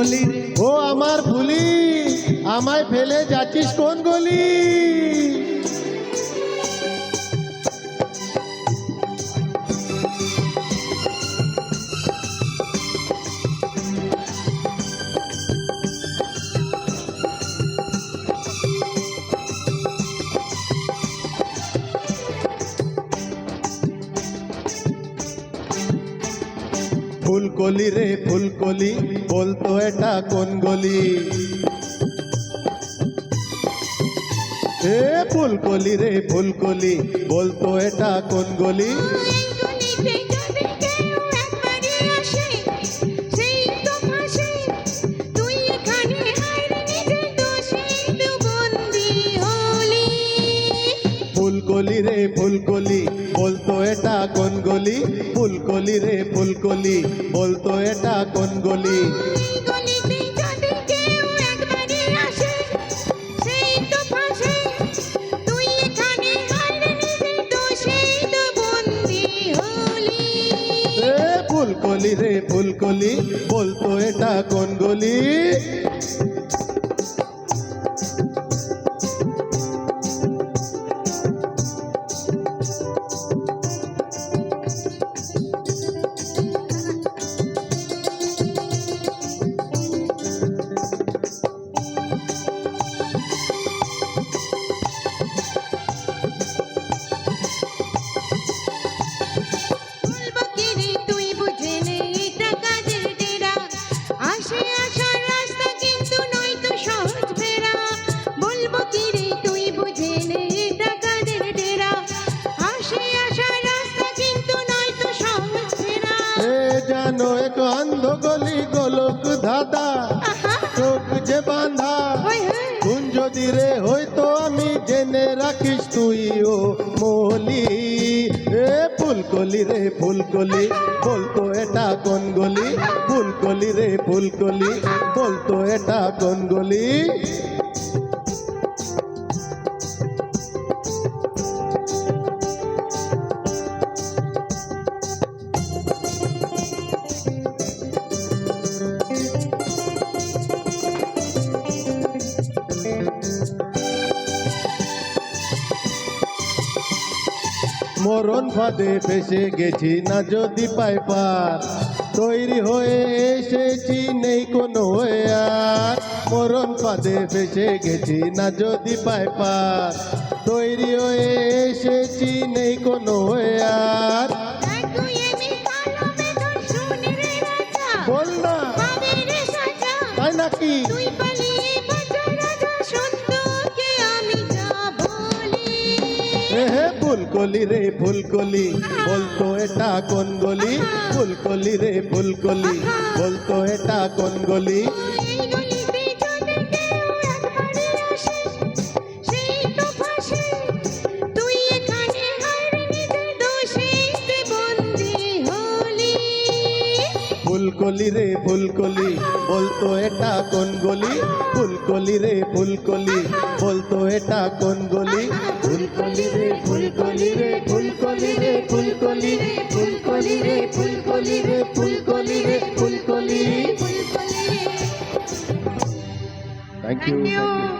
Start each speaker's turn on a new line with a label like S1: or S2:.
S1: গলি ও আমার ফুলি, আমায় ফেলে যাচ্ছিস কোন গলি? ফুলকলি রে ফুলকলি, বলতো এটা কোন গলি? এ ফুলকলি রে ফুলকলি, বলতো এটা কোন গলি? ফুলকলি রে ফুলকলি, বলতো এটা কোন গলি? ফুলকলি রে ফুলকলি, বলতো এটা কোন গলি? ফুলকলি রে ফুলকলি, বলতো এটা কোন গলি? জানো এক অন্ধ গলি গোলক ধাঁধা, চোখ যে বাঁধা, কোন যদি রে হয়তো আমি জেনে রাখিস তুই ও মলি। এ ফুলকলি রে ফুলকলি, বলতো এটা কোন গলি? ফুলকলি রে ফুলকলি, বলতো এটা কোন গলি? মরণ ফাঁদে ফেসে গেছি না যদি পাই পার, তৈরি হয়ে এসেছি নেই কোনো আর। মরণ ফাঁদে ফেসে গেছি না যদি পাই পার, তৈরি হয়ে এসেছি নেই কোনো আর। বল না তাই নাকি? হে ফুলকলি রে ফুলকলি, বলতো এটা কোন গলি? ফুলকলি রে ফুলকলি, বলতো এটা কোন গলি? ফুলকলি রে ফুলকলি, বলতো এটা কোন গলি? ফুলকলি রে ফুলকলি, বলতো এটা কোন গলি? ফুলকলি রে ফুলকলি রে ফুলকলি রে ফুলকলি, ফুলকলি রে ফুলকলি রে ফুলকলি রে ফুলকলি। Thank you.